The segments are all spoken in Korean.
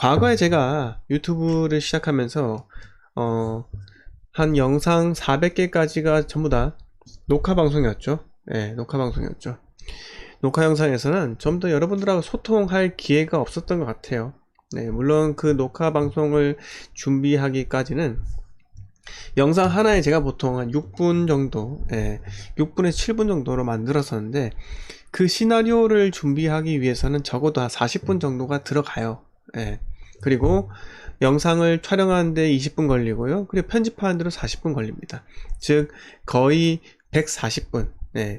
과거에 제가 유튜브를 시작하면서 한 영상 400개까지가 전부 다 녹화 방송이었죠. 네, 녹화 방송이었죠. 녹화 영상에서는 좀 더 여러분들하고 소통할 기회가 없었던 것 같아요. 네, 물론 그 녹화 방송을 준비하기까지는 영상 하나에 제가 보통 한 6분 정도, 6분에서 7분 정도로 만들었었는데, 그 시나리오를 준비하기 위해서는 적어도 한 40분 정도가 들어가요. 그리고 영상을 촬영하는데 20분 걸리고요. 그리고 편집하는 데로 40분 걸립니다. 즉 거의 140분,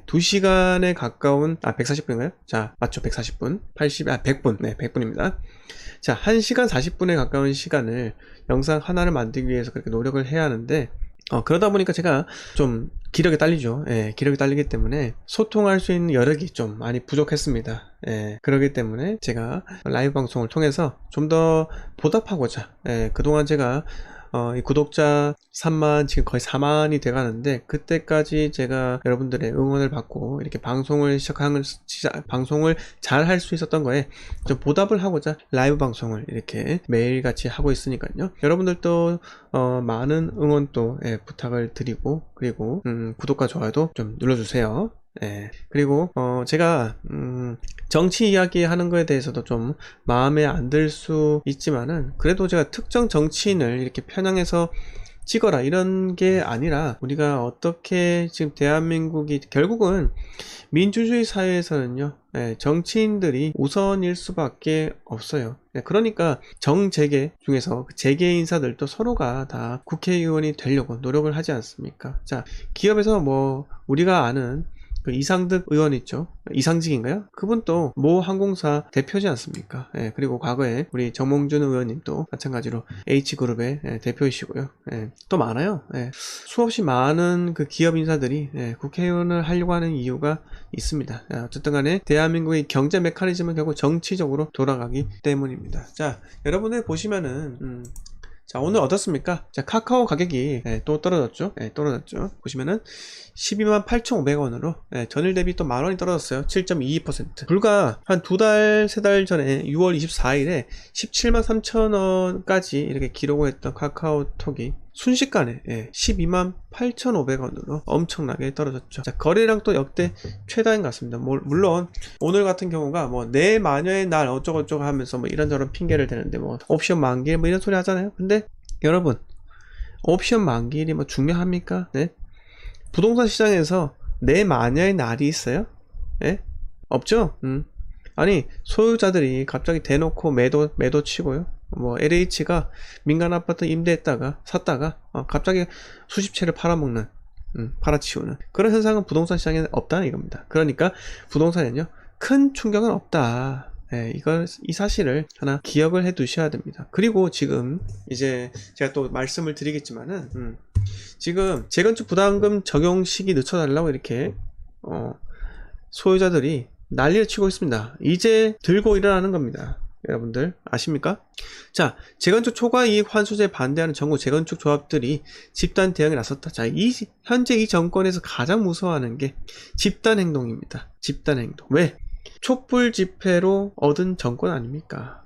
2시간에 가까운, 140분인가요? 자, 맞죠? 140분, 100분, 100분입니다. 자, 1시간 40분에 가까운 시간을 영상 하나를 만들기 위해서 그렇게 노력을 해야 하는데, 그러다 보니까 제가 좀 기력이 딸리죠. 기력이 딸리기 때문에 소통할 수 있는 여력이 좀 많이 부족했습니다. 그렇기 때문에 제가 라이브 방송을 통해서 좀 더 보답하고자, 그동안 제가 이 구독자 3만, 지금 거의 4만이 돼 가는데, 그때까지 제가 여러분들의 응원을 받고 이렇게 방송을 방송을 잘 할 수 있었던 거에 좀 보답을 하고자 라이브 방송을 이렇게 매일같이 하고 있으니까요. 여러분들도 많은 응원 또 부탁을 드리고, 그리고 구독과 좋아요도 좀 눌러주세요. 그리고 제가 정치 이야기 하는 거에 대해서도 좀 마음에 안 들 수 있지만은, 그래도 제가 특정 정치인을 이렇게 편향해서 찍어라 이런 게 아니라, 우리가 어떻게 지금 대한민국이 결국은 민주주의 사회에서는요, 정치인들이 우선일 수밖에 없어요. 그러니까 정재계 중에서 그 재계 인사들도 서로가 다 국회의원이 되려고 노력을 하지 않습니까? 자, 기업에서 뭐 우리가 아는 그 이상득 의원 있죠. 이상직인가요? 그분도 모 항공사 대표지 않습니까? 그리고 과거에 우리 정몽준 의원님도 마찬가지로 H그룹의 대표이시고요. 또 많아요. 수없이 많은 그 기업 인사들이 국회의원을 하려고 하는 이유가 있습니다. 어쨌든 간에 대한민국의 경제 메커니즘은 결국 정치적으로 돌아가기 때문입니다. 자, 여러분들 보시면은 자, 오늘 어떻습니까? 자, 카카오 가격이 또 떨어졌죠. 떨어졌죠. 보시면은 12만 8,500원으로 전일 대비 또 만원이 떨어졌어요. 7.22%. 불과 한 2달, 3달 전에 6월 24일에 17만 3천원까지 이렇게 기록을 했던 카카오톡이 순식간에 12만 8,500원으로 엄청나게 떨어졌죠. 자, 거래량 또 역대 최다인 것 같습니다. 물론 오늘 같은 경우가 뭐 내 마녀의 날 어쩌고저쩌고 하면서 뭐 이런저런 핑계를 대는데, 뭐 옵션 만기일 뭐 이런 소리 하잖아요. 근데 여러분, 옵션 만기일이 뭐 중요합니까? 부동산 시장에서 내 마녀의 날이 있어요? 없죠? 아니, 소유자들이 갑자기 대놓고 매도 치고요. 뭐 LH가 민간 아파트 임대했다가 샀다가 갑자기 수십 채를 팔아먹는, 팔아치우는 그런 현상은 부동산 시장에 없다는 이겁니다. 그러니까 부동산에는요, 큰 충격은 없다. 이 사실을 하나 기억을 해 두셔야 됩니다. 그리고 지금 이제 제가 또 말씀을 드리겠지만은, 지금 재건축 부담금 적용 시기 늦춰달라고 이렇게 소유자들이 난리를 치고 있습니다. 이제 들고 일어나는 겁니다. 여러분들 아십니까? 자, 재건축 초과이익 환수제 반대하는 전국 재건축 조합들이 집단 대응에 나섰다. 자, 현재 이 정권에서 가장 무서워하는 게 집단 행동입니다. 집단 행동. 왜? 촛불 집회로 얻은 정권 아닙니까?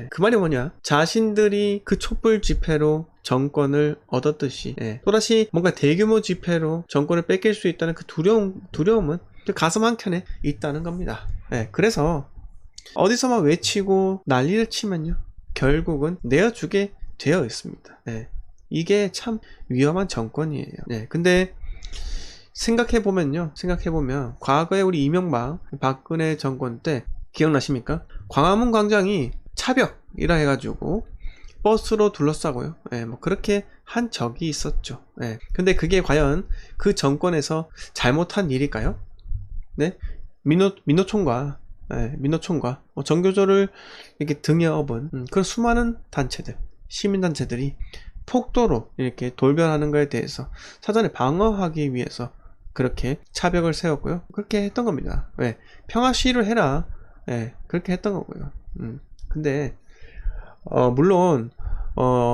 그 말이 뭐냐? 자신들이 그 촛불 집회로 정권을 얻었듯이, 또다시 뭔가 대규모 집회로 정권을 뺏길 수 있다는 그 두려움은 가슴 한켠에 있다는 겁니다. 그래서 어디서만 외치고 난리를 치면요, 결국은 내어주게 되어 있습니다. 이게 참 위험한 정권이에요. 근데 생각해보면 과거에 우리 이명박, 박근혜 정권 때 기억나십니까? 광화문 광장이 차벽이라 해가지고 버스로 둘러싸고요. 뭐 그렇게 한 적이 있었죠. 근데 그게 과연 그 정권에서 잘못한 일일까요? 민노총과 정교조를 이렇게 등에 업은 그런 수많은 단체들, 시민단체들이 폭도로 이렇게 돌변하는 것에 대해서 사전에 방어하기 위해서 그렇게 차벽을 세웠고요. 그렇게 했던 겁니다. 왜? 평화 시위를 해라. 그렇게 했던 거고요. 근데 물론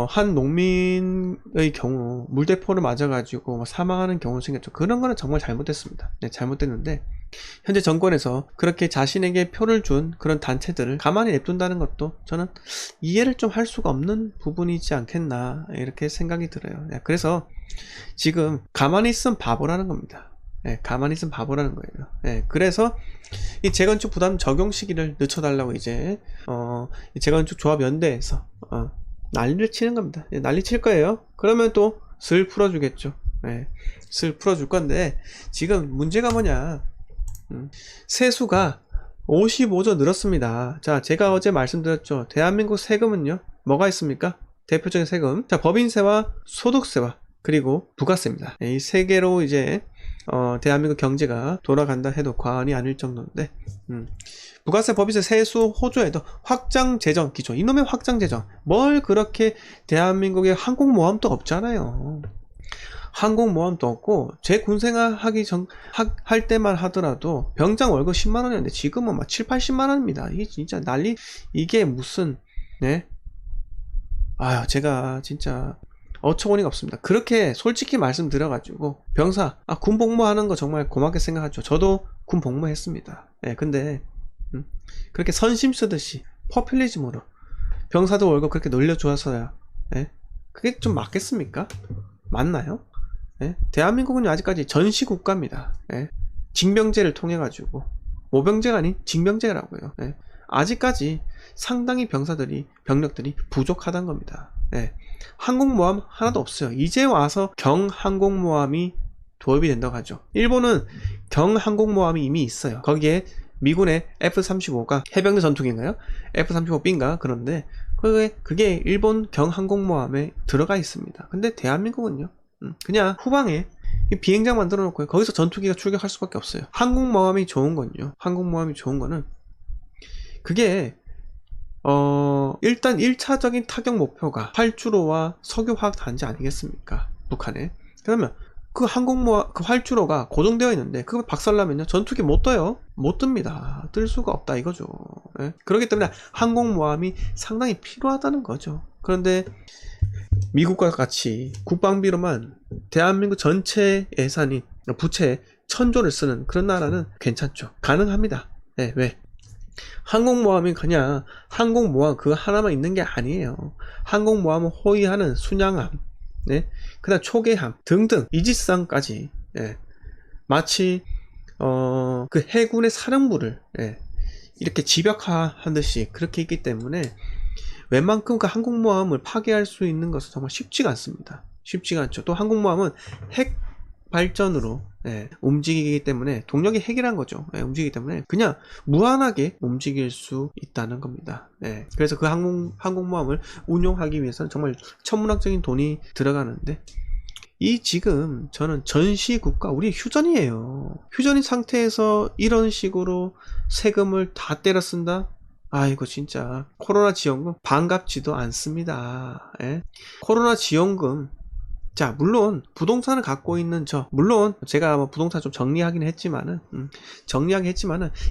한 농민의 경우 물대포를 맞아가지고 사망하는 경우 생겼죠. 그런 거는 정말 잘못됐습니다. 잘못됐는데, 현재 정권에서 그렇게 자신에게 표를 준 그런 단체들을 가만히 냅둔다는 것도 저는 이해를 좀 할 수가 없는 부분이지 않겠나 이렇게 생각이 들어요. 그래서 지금 가만히 있으면 바보라는 겁니다. 가만히 있으면 바보라는 거예요. 그래서 이 재건축 부담 적용 시기를 늦춰달라고 이제 이 재건축 조합연대에서 난리를 치는 겁니다. 난리 칠 거예요. 그러면 또 슬 풀어주겠죠. 슬 풀어줄 건데 지금 문제가 뭐냐, 세수가 55조 늘었습니다. 자, 제가 어제 말씀드렸죠. 대한민국 세금은요, 뭐가 있습니까? 대표적인 세금, 자, 법인세와 소득세와 그리고 부가세입니다. 이 세 개로 이제 대한민국 경제가 돌아간다 해도 과언이 아닐 정도인데, 부가세, 법인세, 세수, 호주에도 확장 재정 기초, 이놈의 확장 재정, 뭘 그렇게, 대한민국에 항공모함도 없잖아요. 항공모함도 없고, 제 군생활 할 때만 하더라도 병장 월급 10만원이었는데 지금은 막 7, 80만원입니다. 이게 진짜 난리, 이게 무슨, 아유, 제가 진짜 어처구니가 없습니다. 그렇게 솔직히 말씀드려가지고 병사, 군 복무하는 거 정말 고맙게 생각하죠. 저도 군 복무했습니다. 근데 그렇게 선심 쓰듯이 포퓰리즘으로 병사도 월급 그렇게 늘려주어서야 그게 좀 맞겠습니까? 맞나요? 대한민국은 아직까지 전시국가입니다. 징병제를 통해 가지고, 모병제가 아닌 징병제라고요. 아직까지 상당히 병력들이 부족하다는 겁니다. 항공모함 하나도 없어요. 이제 와서 경항공모함이 도입이 된다고 하죠. 일본은 경항공모함이 이미 있어요. 거기에 미군의 F-35가 해병대 전투기인가요? F-35B인가? 그런데 그게 일본 경항공모함에 들어가 있습니다. 근데 대한민국은요, 그냥 후방에 비행장 만들어 놓고요, 거기서 전투기가 출격할 수밖에 없어요. 항공모함이 좋은 건요, 항공모함이 좋은 거는 그게 일단 1차적인 타격 목표가 활주로와 석유화학 단지 아니겠습니까? 북한에. 그러면 그 항공모함, 그 활주로가 고정되어 있는데 그거 박살나면요, 전투기 못 떠요. 못 뜹니다. 뜰 수가 없다 이거죠. 그렇기 때문에 항공모함이 상당히 필요하다는 거죠. 그런데 미국과 같이 국방비로만 대한민국 전체 예산이, 부채 1000조를 쓰는 그런 나라는 괜찮죠. 가능합니다. 왜? 항공모함이 그냥 항공모함 그거 하나만 있는 게 아니에요. 항공모함을 호위하는 순양함, 그다음 초계함 등등 이지스함까지, 마치 그 해군의 사령부를 이렇게 집약화한 듯이 그렇게 있기 때문에 웬만큼 그 항공모함을 파괴할 수 있는 것은 정말 쉽지가 않습니다. 쉽지가 않죠. 또 항공모함은 핵 발전으로 움직이기 때문에, 동력이 핵이란 거죠. 움직이기 때문에 그냥 무한하게 움직일 수 있다는 겁니다. 그래서 그 항공모함을 운용하기 위해서는 정말 천문학적인 돈이 들어가는데, 이 지금 저는 전시국가, 우리 휴전이에요. 휴전인 상태에서 이런 식으로 세금을 다 때려 쓴다? 아이고, 진짜 코로나 지원금 반갑지도 않습니다. 코로나 지원금, 자, 물론 부동산을 갖고 있는 물론 제가 뭐 부동산 좀 정리하긴 했지만은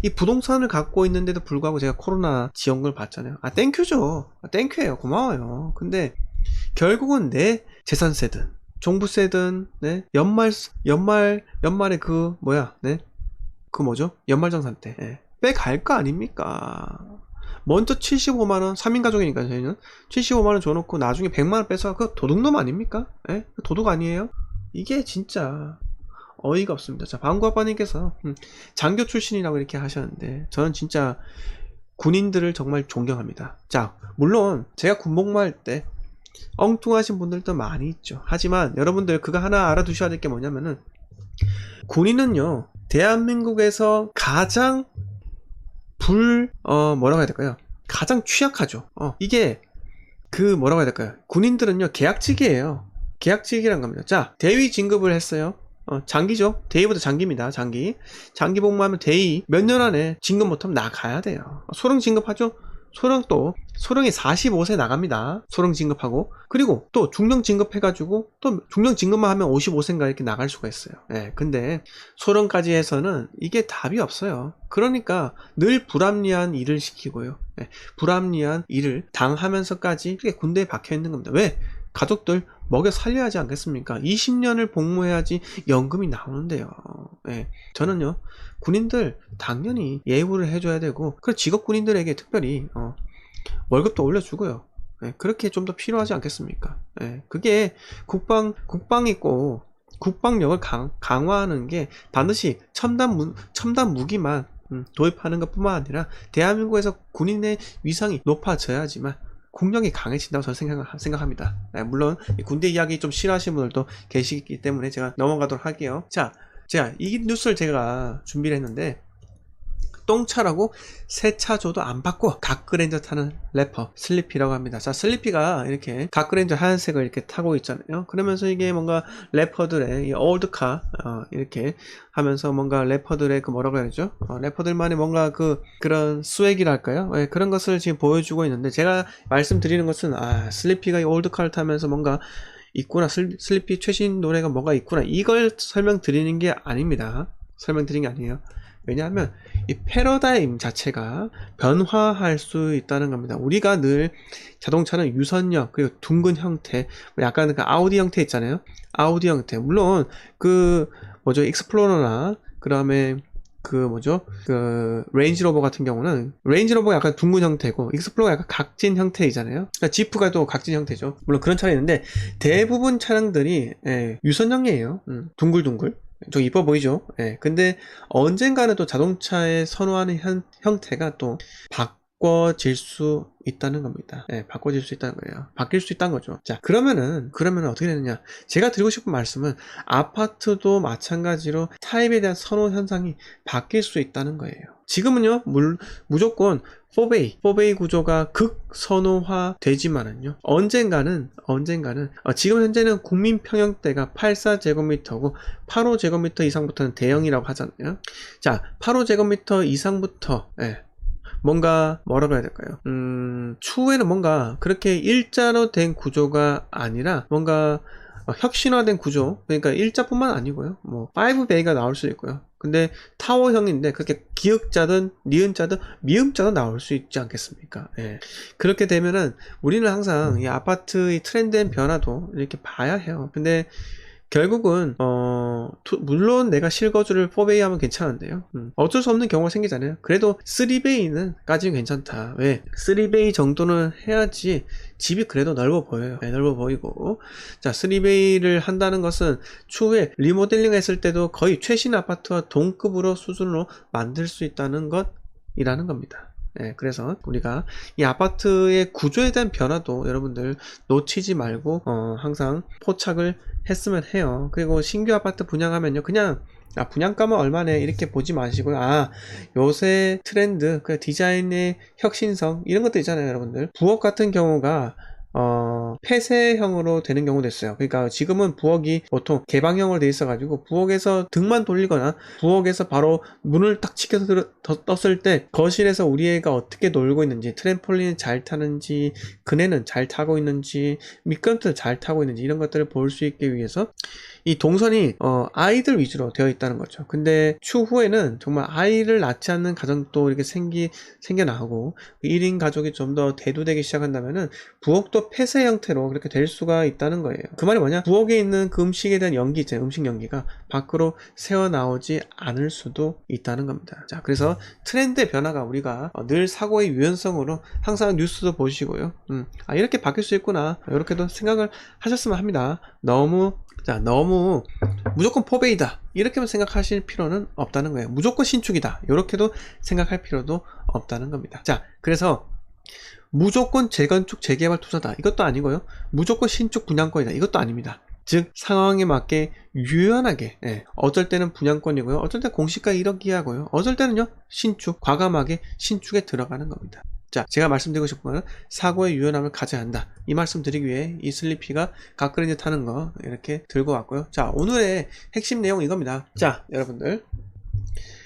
이 부동산을 갖고 있는데도 불구하고 제가 코로나 지원금을 받잖아요. 땡큐죠. 땡큐예요. 고마워요. 근데 결국은 내 재산세든 종부세든, 연말에 그 뭐죠? 연말정산 때 빼갈 거 아닙니까? 먼저 75만원, 3인 가족이니까 저희는 75만원 줘놓고 나중에 100만원 빼서 그 도둑놈 아닙니까? 도둑 아니에요? 이게 진짜 어이가 없습니다. 자, 방구아빠님께서 장교 출신이라고 이렇게 하셨는데, 저는 진짜 군인들을 정말 존경합니다. 자, 물론 제가 군복무할 때 엉뚱하신 분들도 많이 있죠. 하지만 여러분들 그거 하나 알아두셔야 될 게 뭐냐면은, 군인은요, 대한민국에서 가장 뭐라고 해야 될까요? 가장 취약하죠. 이게 뭐라고 해야 될까요? 군인들은요, 계약직이에요. 계약직이란 겁니다. 자, 대위 진급을 했어요. 장기죠. 대위보다 장기입니다. 장기 복무하면 대위 몇 년 안에 진급 못하면 나가야 돼요. 소령 진급하죠. 소령이 45세 나갑니다. 소령 진급하고, 그리고 또 중령 진급해가지고 또 중령 진급만 하면 55세인가 이렇게 나갈 수가 있어요. 근데 소령까지 해서는 이게 답이 없어요. 그러니까 늘 불합리한 일을 시키고요. 불합리한 일을 당하면서까지 이렇게 군대에 박혀 있는 겁니다. 왜? 가족들 먹여 살려야 하지 않겠습니까? 20년을 복무해야지 연금이 나오는데요. 예. 저는요, 군인들 당연히 예우를 해줘야 되고, 그 직업 군인들에게 특별히 월급도 올려주고요. 예, 그렇게 좀 더 필요하지 않겠습니까? 예, 그게 국방이 꼭 국방력을 강화하는 게 반드시 첨단 무기만 도입하는 것 뿐만 아니라 대한민국에서 군인의 위상이 높아져야지만 국력이 강해진다고 저는 생각합니다. 네, 물론 군대 이야기 좀 싫어하시는 분들도 계시기 때문에 제가 넘어가도록 할게요. 자, 제가 이 뉴스를 제가 준비를 했는데, 똥차라고 세차 줘도 안 받고 가크레인저 타는 래퍼 슬리피라고 합니다. 자, 슬리피가 이렇게 가크레인저 하얀색을 이렇게 타고 있잖아요. 그러면서 이게 뭔가 래퍼들의 이 올드카 이렇게 하면서 뭔가 래퍼들의 그 뭐라고 해야죠? 래퍼들만의 뭔가 그런 스웩이랄까요? 네, 그런 것을 지금 보여주고 있는데, 제가 말씀드리는 것은 슬리피가 이 올드카를 타면서 뭔가 있구나, 슬리피 최신 노래가 뭐가 있구나, 이걸 설명드리는 게 아닙니다. 설명드리는 게 아니에요. 왜냐하면 이 패러다임 자체가 변화할 수 있다는 겁니다. 우리가 늘 자동차는 유선형, 그리고 둥근 형태, 약간 그 아우디 형태 있잖아요. 아우디 형태. 물론 익스플로러나 그 다음에 레인지로버 같은 경우는, 레인지로버가 약간 둥근 형태고 익스플로러가 약간 각진 형태이잖아요. 그러니까 지프가 또 각진 형태죠. 물론 그런 차량이 있는데 대부분 차량들이 유선형이에요. 둥글둥글. 좀 이뻐 보이죠? 예. 근데 언젠가는 또 자동차에 선호하는 형태가 또 바꿔질 수 있다는 겁니다. 예, 바꿔질 수 있다는 거예요. 바뀔 수 있다는 거죠. 자, 그러면은 어떻게 되느냐? 제가 드리고 싶은 말씀은, 아파트도 마찬가지로 타입에 대한 선호 현상이 바뀔 수 있다는 거예요. 지금은요, 무조건 4베이 구조가 극선호화 되지만은요, 언젠가는 지금 현재는 국민 평형대가 84제곱미터고 85제곱미터 이상부터는 대형이라고 하잖아요. 자, 85제곱미터 이상부터 뭔가 뭐라고 해야 될까요? 추후에는 뭔가 그렇게 일자로 된 구조가 아니라 뭔가 혁신화된 구조, 그러니까 일자뿐만 아니고요, 뭐 5베이가 나올 수 있고요. 근데 타워형인데 그렇게 기역자든 니은자든 미음자도 나올 수 있지 않겠습니까? 예. 그렇게 되면은 우리는 항상 이 아파트의 트렌드의 변화도 이렇게 봐야 해요. 근데 결국은 물론 내가 실거주를 4베이 하면 괜찮은데요, 어쩔 수 없는 경우가 생기잖아요. 그래도 3베이는 까지는 괜찮다. 왜? 3베이 정도는 해야지 집이 그래도 넓어 보여요. 넓어 보이고. 자, 3베이를 한다는 것은 추후에 리모델링 했을 때도 거의 최신 아파트와 동급으로 수준으로 만들 수 있다는 것이라는 겁니다. 그래서 우리가 이 아파트의 구조에 대한 변화도 여러분들 놓치지 말고 항상 포착을 했으면 해요. 그리고 신규 아파트 분양하면요, 그냥 분양가만 얼마네 이렇게 보지 마시고요, 요새 트렌드, 그 디자인의 혁신성, 이런 것도 있잖아요. 여러분들, 부엌 같은 경우가 폐쇄형으로 되는 경우도 있어요. 그러니까 지금은 부엌이 보통 개방형으로 되어 있어가지고 부엌에서 등만 돌리거나 부엌에서 바로 문을 딱 치켜서 떴을 때 거실에서 우리 애가 어떻게 놀고 있는지, 트램폴린을 잘 타는지, 그네는 잘 타고 있는지, 미끄럼틀을 잘 타고 있는지, 이런 것들을 볼 수 있기 위해서 이 동선이 아이들 위주로 되어 있다는 거죠. 근데 추후에는 정말 아이를 낳지 않는 가정도 이렇게 생겨나고 1인 가족이 좀 더 대두되기 시작한다면은 부엌도 폐쇄 형태로 그렇게 될 수가 있다는 거예요. 그 말이 뭐냐? 부엌에 있는 그 음식에 대한 연기 있잖아요. 음식 연기가 밖으로 새어나오지 않을 수도 있다는 겁니다. 자, 그래서 트렌드의 변화가 우리가 늘 사고의 유연성으로 항상 뉴스도 보시고요, 이렇게 바뀔 수 있구나, 이렇게도 생각을 하셨으면 합니다. 너무 무조건 4베이다 이렇게만 생각하실 필요는 없다는 거예요. 무조건 신축이다 이렇게도 생각할 필요도 없다는 겁니다. 자, 그래서 무조건 재건축 재개발 투자다 이것도 아니고요, 무조건 신축 분양권이다 이것도 아닙니다. 즉 상황에 맞게 유연하게, 어쩔 때는 분양권이고요, 어쩔 때는 공시가 1억 이하고요, 어쩔 때는요 신축, 과감하게 신축에 들어가는 겁니다. 자, 제가 말씀드리고 싶은 거는 사고의 유연함을 가져야 한다, 이 말씀 드리기 위해 이 슬리피가 가크레인저 타는 거 이렇게 들고 왔고요. 자, 오늘의 핵심 내용 이겁니다. 자, 여러분들,